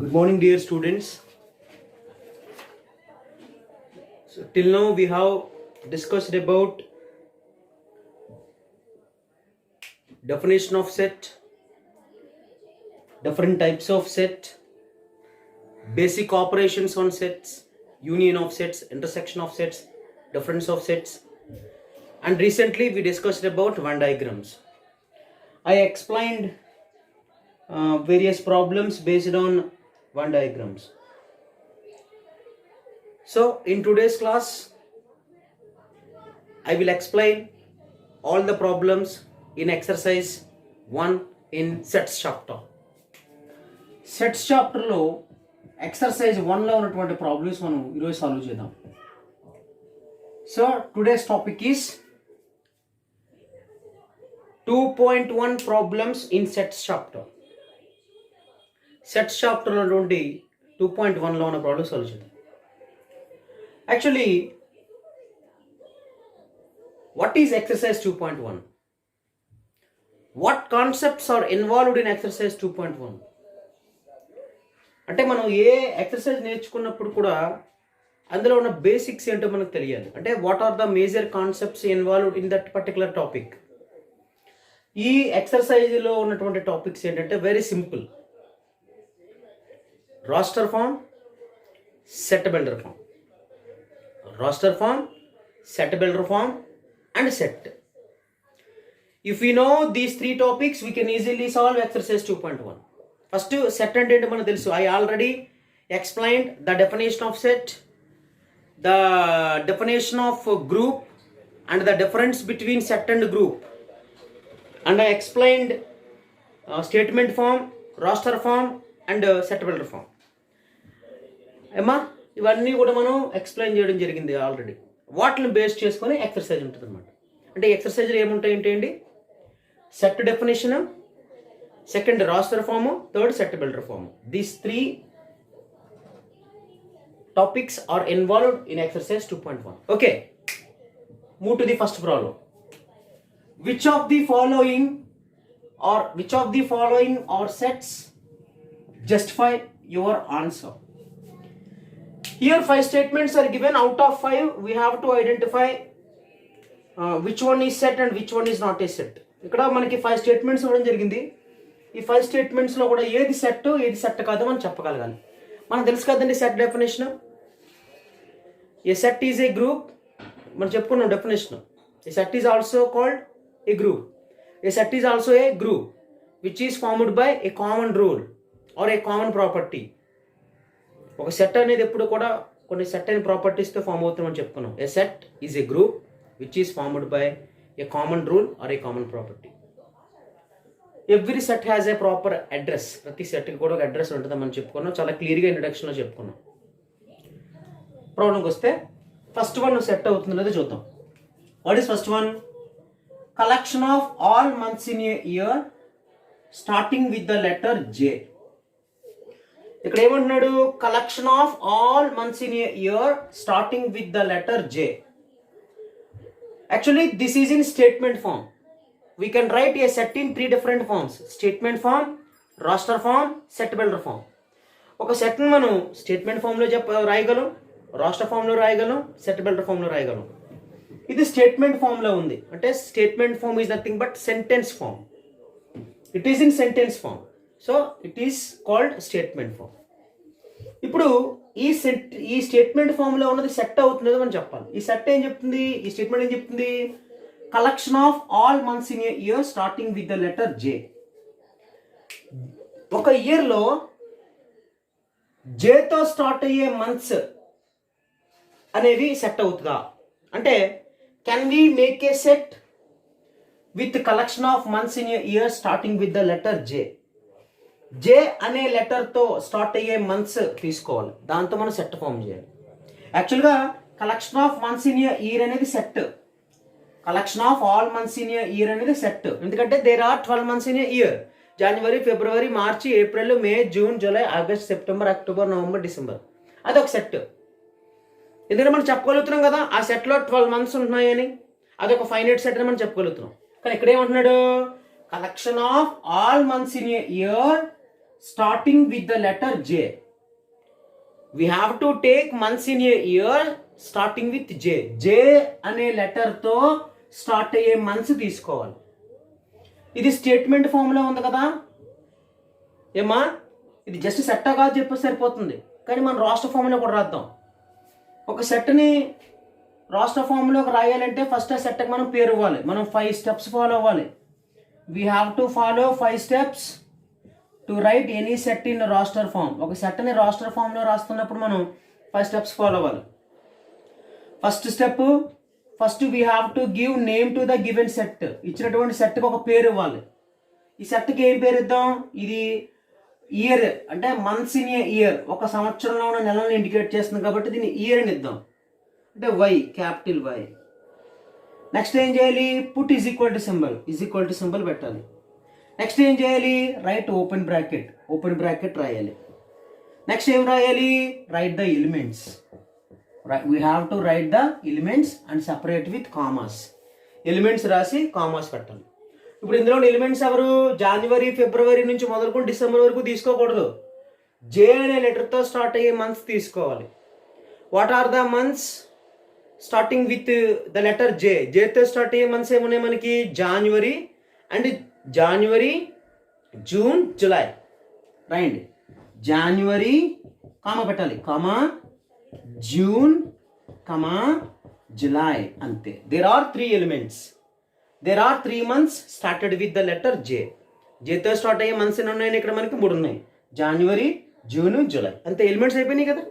Good morning, dear students. So, till now we have discussed about definition of set, different types of set, basic operations on sets, union of sets, intersection of sets, difference of sets, and recently we discussed about Venn diagrams. I explained various problems based on Venn diagrams. So in today's class, I will explain all the problems in exercise 1 in sets chapter. Sets chapter లో exercise 1 లో ఉన్నటువంటి problems మనం ఈరోజు solve చేద్దాం. So today's topic is 2.1 problems in sets chapter. Sets చాప్టర్లో నుండి 2.1లో ఉన్న problems solve చేద్దాం. Actually what is exercise 2.1? What concepts are involved in exercise 2.1? అంటే మనం ఏ ఎక్సర్సైజ్ నేర్చుకున్నప్పుడు కూడా అందులో ఉన్న బేసిక్స్ ఏంటో మనకు తెలియాలి. అంటే what are the major concepts involved in that particular topic. ఈ ఎక్సర్సైజ్లో ఉన్నటువంటి టాపిక్స్ ఏంటంటే very simple: roster form, set builder form. Roster form, set builder form and set. If we know these three topics, we can easily solve exercise 2.1. First, set and ante manaku telusu. I already explained the definition of set, the definition of group, and the difference between set and group. And I explained statement form, roster form, and set builder form. Emma, ఇవన్నీ కూడా మనం explain చేయడం జరిగింది already. వాటిని base చేసుకొని exercise ఉంటుంది అనమాట. అంటే ఎక్సర్సైజ్లో ఏముంటాయి ఏంటి? Set definition, second roster form, third set builder form. These three topics are involved in exercise 2.1. Okay, move to the first problem. Which of the following are sets justify your answer? Here 5 statements are given. Out of 5 we have to identify which one is set and which one is not a set. ఇక్కడ మనకి 5 statements ఇవ్వడం జరిగింది. ఈ 5 స్టేట్మెంట్స్లో కూడా ఏది set ఏది set కాదో మనం చెప్పగలగాలి. మనకు తెలుసు కదండి set definition. A set is a group. మనం చెప్పుకున్నాం definition. A set is also called a group. A set is also a group which is formed by a common rule or a common property. ఒక set అనేది ఎప్పుడు కూడా కొన్ని set అయిన ప్రాపర్టీస్తో form అవుతుందని చెప్పుకున్నాం. A set is a group which is formed by a common rule or a common property. Every set has a proper address. ప్రతి సెట్కి కూడా ఒక అడ్రస్ ఉంటుందని మనం చెప్పుకున్నాం. చాలా క్లియర్గా ఇంట్రడక్షన్లో చెప్పుకున్నాం. ప్రాబ్లంకి వస్తే ఫస్ట్ వన్ సెట్ అవుతుంది అనేది చూద్దాం. What is first one? Collection of all months in a year starting with the letter J. ఇక్కడ ఏమంటున్నాడు? Collection of all months in a year starting with the letter J. Actually this is in statement form. We can write a set in 3 different forms: statement form, roster form, set builder form. ఒక సెట్ని మనం statement ఫామ్లో రాయగలం, raster ఫామ్లో రాయగలం, set builder ఫామ్లో రాయగలం. ఇది statement ఫామ్లో ఉంది. అంటే statement form is nothing but sentence form. It is in sentence form. So it is called statement form. ఇప్పుడు ఈ స్టేట్మెంట్ ఫామ్లో ఉన్నది సెట్ అవుతున్నది మనం చెప్పాలి. ఈ సెట్ ఏం చెప్తుంది? ఈ స్టేట్మెంట్ ఏం చెప్తుంది? Collection of all months in a year starting with the letter J. ఒక ఇయర్లో జేతో స్టార్ట్ అయ్యే మంత్స్ అనేవి సెట్ అవుతుందా అంటే, can we make a set with collection of months in a year starting with the letter J. J అనే లెటర్తో start అయ్యే మంత్స్ తీసుకోవాలి, దాంతో మనం సెట్ ఫామ్ చేయాలి. యాక్చువల్గా collection of months in year అనేది set. Collection of all months in year అనేది సెట్. ఎందుకంటే there are 12 months in year. January, February, March, April, May, June, July, August, September, October, November, December. అదొక set. ఎందుకంటే మనం చెప్పగలుగుతున్నాం కదా ఆ సెట్లో 12 months ఉంటున్నాయని. అదొక ఫైనైట్ సెట్ అని మనం చెప్పగలుగుతున్నాం. కానీ ఇక్కడ ఏమంటున్నాడు? Collection of all months in a year starting with the letter J. We have to take months in a year starting with J. J అనే లెటర్తో స్టార్ట్ అయ్యే మంత్స్ తీసుకోవాలి. ఇది స్టేట్మెంట్ ఫామ్లో ఉంది కదా ఏమా, ఇది జస్ట్ సెట్టా కాదు చెప్పి సరిపోతుంది, కానీ మనం రాష్ట్ర ఫామ్లో కూడా రాద్దాం. ఒక సెట్ని రాష్ట్ర ఫామ్లోకి రాయాలంటే ఫస్ట్ ఆ సెట్కి మనం పేరు ఇవ్వాలి. మనం 5 స్టెప్స్ ఫాలో అవ్వాలి. We have to follow 5 steps to write any set in roster form. ఒక సెట్ని రాస్టర్ ఫామ్లో రాస్తున్నప్పుడు మనం 5 స్టెప్స్ ఫాలో అవ్వాలి. First step, first we have to give name to the given set. ఇచ్చినటువంటి సెట్కి ఒక పేరు ఇవ్వాలి. ఈ సెట్కి ఏం పేరు ఇద్దాం? ఇది ఇయర్ అంటే మంత్స్ ఇన్ ఏ ఇయర్, ఒక సంవత్సరంలో ఉన్న నెలలను ఇండికేట్ చేస్తుంది కాబట్టి దీన్ని ఇయర్ అని ఇద్దాం. అంటే వై, క్యాపిటల్ వై. నెక్స్ట్ ఏం చేయాలి? Put is equal to symbol పెట్టాలి. నెక్స్ట్ ఏం చేయాలి? రైట్ ఓపెన్ బ్రాకెట్ రాయాలి. నెక్స్ట్ ఏం రాయాలి? Right the elements. We have to right the elements and separate with commas. Elements రాసి కామాస్ పెట్టాలి. ఇప్పుడు ఇందులో ఎలిమెంట్స్ ఎవరు? జనవరి, ఫిబ్రవరి నుంచి మొదలుకొని డిసెంబర్ వరకు తీసుకోకూడదు. జే అనే లెటర్తో స్టార్ట్ అయ్యే మంత్స్ తీసుకోవాలి. What are the months starting with the letter J? జేతో స్టార్ట్ అయ్యే మంత్స్ ఏమున్నాయి మనకి? January, June, July. Right, January comma పెట్టాలి, కామా జూన్, కామా జులై. అంతే. There are 3 elements. There are 3 months started with the letter J. జేతో start అయ్యే months ఎన్ని ఉన్నాయి? ఇక్కడ మనకి 3 ఉన్నాయి. January, June, July. అంతే, ఎలిమెంట్స్ అయిపోయినాయి కదా.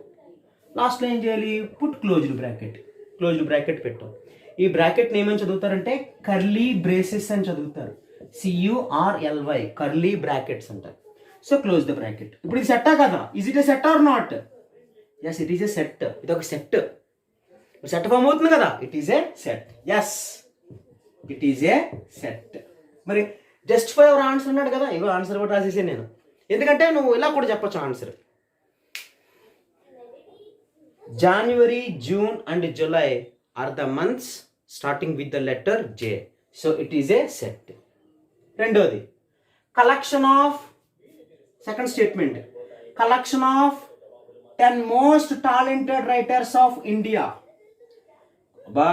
లాస్ట్లో ఏం చేయాలి? పుట్ క్లోజ్డ్ బ్రాకెట్ పెట్టాం. ఈ బ్రాకెట్ని ఏమని చదువుతారంటే కర్లీ బ్రేసెస్ అని చదువుతారు. CURLY, కర్లీ బ్రాకెట్స్ అంటారు. So close the bracket. ఇప్పుడు ఇది సెట్టా కదా? Is it a set or not? Yes, it is a set. ఇది ఒక సెట్. సెట్ ఫామ్ అవుతుంది కదా, it is a set. Yes, it is a set. మరి జస్ట్ ఫర్ యువర్ ఆన్సర్ అన్నాడు కదా, ఇగో ఆన్సర్ కూడా రాసేసాను నేను. ఎందుకంటే నువ్వు ఇలా కూడా చెప్పొచ్చు answer. January, June and July are the months starting with the letter J. So it is a set. రెండోది, second statement, collection of 10 most talented writers of India. Abba,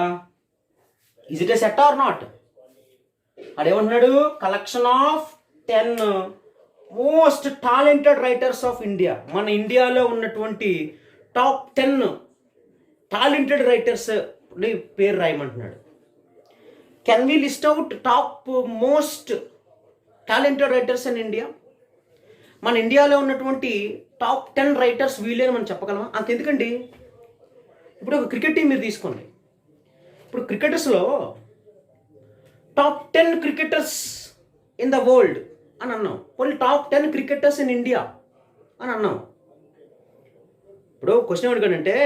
is it a set or not? అదేమంటున్నాడు? Collection of 10 most talented writers of India. మన ఇండియాలో ఉన్నటువంటి top 10 talented writers పేరు రాయమంటున్నాడు. Can we list out top most talented writers in India? మన ఇండియాలో ఉన్నటువంటి top 10 writers వీళ్ళని మనం చెప్పగలమా? అంతెందుకండి, ఇప్పుడు ఒక క్రికెట్ టీం మీరు తీసుకోండి. ఇప్పుడు క్రికెటర్స్లో top 10 cricketers in the world అని అన్నాం. Only top 10 cricketers in India అని అన్నాం. ఇప్పుడు క్వశ్చన్ ఏమిటంటే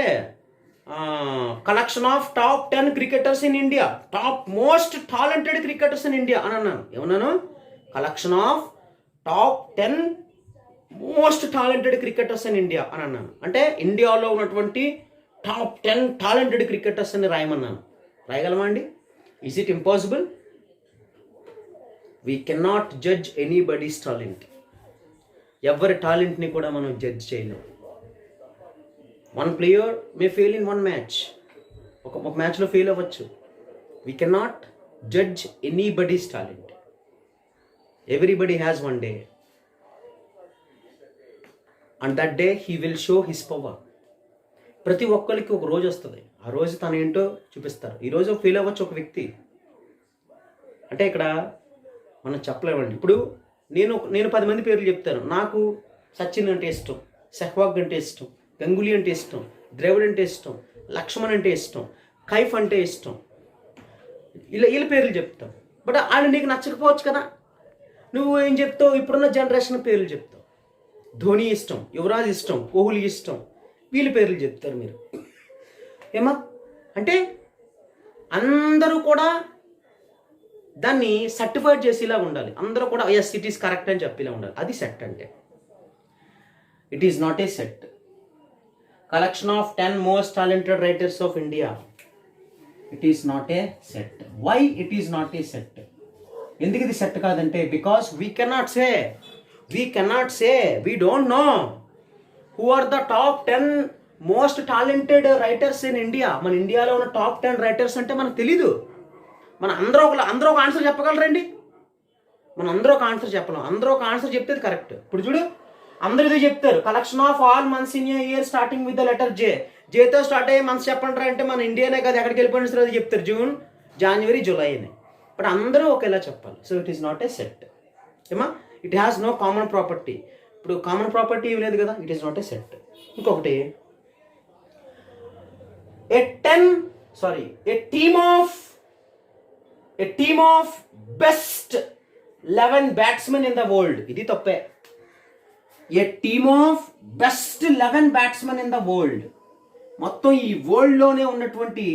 collection of top 10 cricketers in India, top most talented cricketers in India అని అన్నాను. ఏమన్నాను? Collection of top 10 most talented cricketers in India అని అన్నాను. అంటే ఇండియాలో ఉన్నటువంటి టాప్ 10 టాలెంటెడ్ క్రికెటర్స్ అని రాయమన్నాను. రాయగలమా అండి? Is it impossible? We cannot judge anybody's talent. ఎవరి టాలెంట్ని కూడా మనం జడ్జ్ చేయలేం. One player may fail in one match, ఒక మ్యాచ్లో ఫెయిల్ అవ్వచ్చు. We cannot judge anybody's talent. Everybody has one day, and that day he will show his power. ప్రతి ఒక్కరికి ఒక రోజు వస్తుంది, ఆ రోజు తను ఏంటో చూపిస్తారు. ఈరోజు ఫెయిల్ అవ్వచ్చు ఒక వ్యక్తి. అంటే ఇక్కడ మనం చెప్పలేమండి. ఇప్పుడు నేను 10 మంది పేర్లు చెప్తాను. నాకు సచిన్ అంటే ఇష్టం, సెహ్వాగ్ అంటే ఇష్టం, గంగూలీ అంటే ఇష్టం, ద్రవిడ్ అంటే ఇష్టం, లక్ష్మణ్ అంటే ఇష్టం, కైఫ్ అంటే ఇష్టం. వీళ్ళ పేర్లు చెప్తావు. బట్ వాళ్ళు నీకు నచ్చకపోవచ్చు కదా. నువ్వు ఏం చెప్తావు? ఇప్పుడున్న జనరేషన్ పేర్లు చెప్తావు. ధోని ఇష్టం, యువరాజ్ ఇష్టం, కోహ్లీ ఇష్టం, వీళ్ళ పేర్లు చెప్తారు మీరు. ఏమా అంటే అందరూ కూడా దాన్ని సర్టిఫైడ్ చేసేలా ఉండాలి. అందరూ కూడా ఎస్ ఇట్ ఈస్ కరెక్ట్ అని చెప్పేలా ఉండాలి. అది సెట్ అంటే. It is not a set. Collection of 10 most talented writers of India, it is not a set. Why it is not a set? ఎందుకు ఇది సెట్ కాదంటే, because we cannot say We cannot say, we don't know who are the top 10 most talented writers in India. మన ఇండియాలో ఉన్న top 10 writers అంటే మనకు తెలీదు. మన అందరూ ఒక ఆన్సర్ చెప్పగలరండి? మనం అందరూ ఒక ఆన్సర్ చెప్పలేం. అందరూ ఒక ఆన్సర్ చెప్తే కరెక్ట్. ఇప్పుడు చూడు, అందరూ ఇదే చెప్తారు, collection of all months in a year starting with the letter J. జేతో స్టార్ట్ అయ్యే మంత్స్ చెప్పండి అంటే మన ఇండియానే కాదు, ఎక్కడికి వెళ్ళిపోయిన సరే చెప్తారు, జూన్, జనవరి, జూలై అని. బట్ అందరూ ఒకేలా చెప్పాలి. So it is not a set. ఏమా, it has no common property. ఇప్పుడు కామన్ ప్రాపర్టీ ఇవి లేదు కదా, it is not a set. ఇంకొకటి, a team of best 11 batsmen in the world. ఇది తప్పే. a team of best 11 batsmen in the world. మొత్తం ఈ వరల్డ్ లోనే ఉన్నటువంటి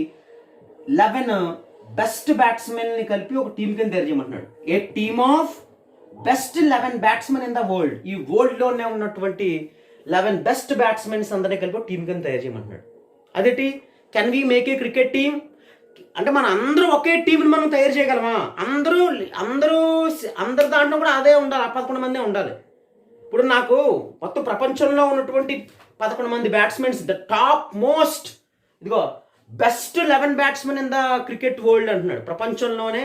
11 బెస్ట్ బ్యాట్స్మెన్ ని కలిపి ఒక టీం కింద తయారు చేయమంటున్నాడు. A team of best 11 batsmen in the world. ఈ వరల్డ్ లోనే ఉన్నటువంటి 11 బెస్ట్ బ్యాట్స్మెన్స్ అందరినీ కలిపి ఒక టీం కింద తయారు చేయమంటున్నాడు. అదేంటి, can we make a cricket team అంటే మన అందరూ ఒకే టీంని మనం తయారు చేయగలమా? అందరు దాంట్లో కూడా అదే ఉండాలి, 11 మందే ఉండాలి. ఇప్పుడు నాకు మొత్తం ప్రపంచంలో ఉన్నటువంటి 11 మంది బ్యాట్స్మెన్స్, ద టాప్ మోస్ట్, ఇదిగో best 11 batsmen in the cricket world అంటున్నాడు. ప్రపంచంలోనే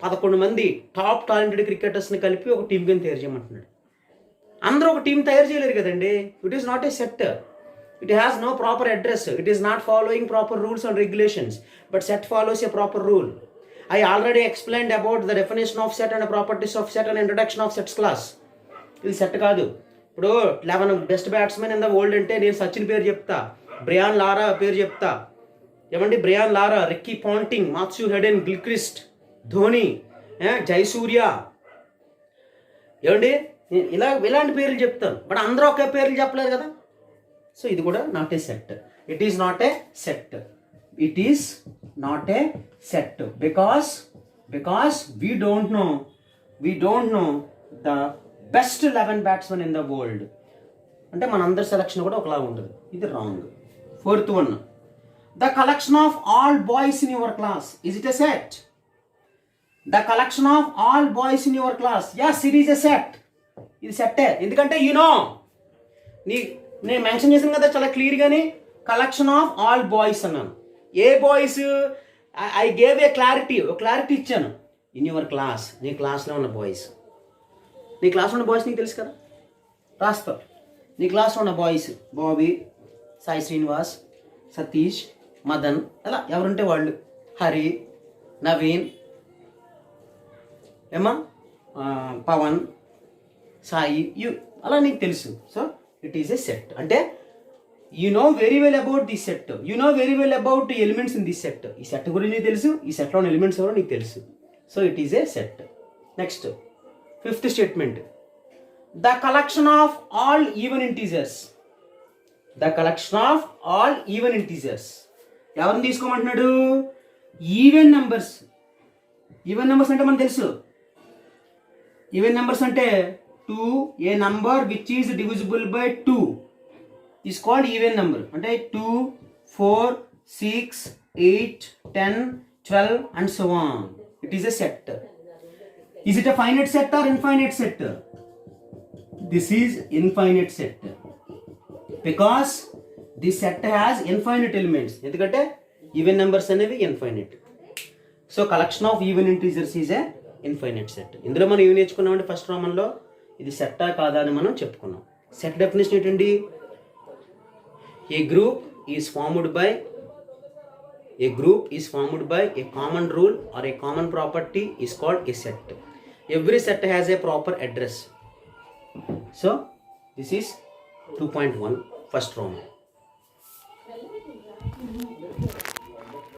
11 మంది టాప్ టాలెంటెడ్ క్రికెటర్స్ని కలిపి ఒక టీం కింద తయారు చేయమంటున్నాడు. అందరూ ఒక టీం తయారు చేయలేరు కదండి. It is not a set. It has no proper address. It is not following proper rules and regulations. But set follows a proper rule. I already explained about the definition of set and the properties of set and introduction of sets class. ఇది set కాదు. ఇప్పుడు 11 best batsmen in the world అంటే నేను సచిన్ పేరు చెప్తా, Brian లారా పేరు చెప్తా. ఏమండి, Brian Lara, Ricky Ponting, Matthew Hayden, Gilchrist, Dhoni, Jayasuriya, ఏమండి ఇలాంటి పేర్లు చెప్తాను. బట్ అందరూ ఒకే పేర్లు చెప్పలేరు కదా. సో ఇది కూడా not a set. It is not a set. It is not a set because we don't know the best 11 batsmen in the world. అంటే మనందరి సెలక్షన్ కూడా ఒకలా ఉంటుంది. ఇది wrong. 4th one, the collection of all boys in your class. Is it a set? The collection of all boys in your class, yes it is a set. ఇది సెట్టే. ఎందుకంటే నేను మెన్షన్ చేశాను కదా చాలా క్లియర్గాని, కలెక్షన్ ఆఫ్ ఆల్ బాయ్స్ అన్నాను. ఏ boys? I gave a clarity ఇచ్చాను. ఇన్ యువర్ క్లాస్, నీ క్లాస్లో ఉన్న బాయ్స్. నీ క్లాస్లో ఉన్న బాయ్స్ నీకు తెలుసు కదా, రాస్తావు. నీ క్లాస్లో ఉన్న బాయ్స్ బాబీ, సాయి శ్రీనివాస్, సతీష్, మదన్, అలా ఎవరుంటే వాళ్ళు, హరి, నవీన్, పవన్, సాయి, అలా నీకు తెలుసు. So it is a set. అంటే you know very well about this set, you know very well about elements in this set. ఈ సెట్ గురించి నీకు తెలుసు, ఈ సెట్లో ఉన్న ఎలిమెంట్స్ ఎవరో నీకు తెలుసు. So it is a set. Next 5th statement, the collection of all even integers. The collection of all even integers ఎవరిని తీసుకోమంటున్నాడు? Even numbers. ఈవెన్ నెంబర్స్ అంటే మనకు తెలుసు. ఈవెన్ నెంబర్స్ అంటే 2, a number which is divisible by 2 is called even number. అంటే 2, 4, 6, 8, 10, 12 and so on. It is a set. Is it a finite set or infinite set? This is infinite set because this set has infinite elements. ఎందుకంటే even numbers అనేవి infinite. So collection of even integers is a infinite set. ఇందులో మనం ఏమి నేర్చుకున్నామంటే first రోమన్లో ఇది సెట్టా కాదా అని మనం చెప్పుకున్నాం. సెట్ డెఫినేషన్ ఏంటండి? A group is formed by a common rule or a common property is called a set. Every set has a proper address. So this is 2.1 first Roman.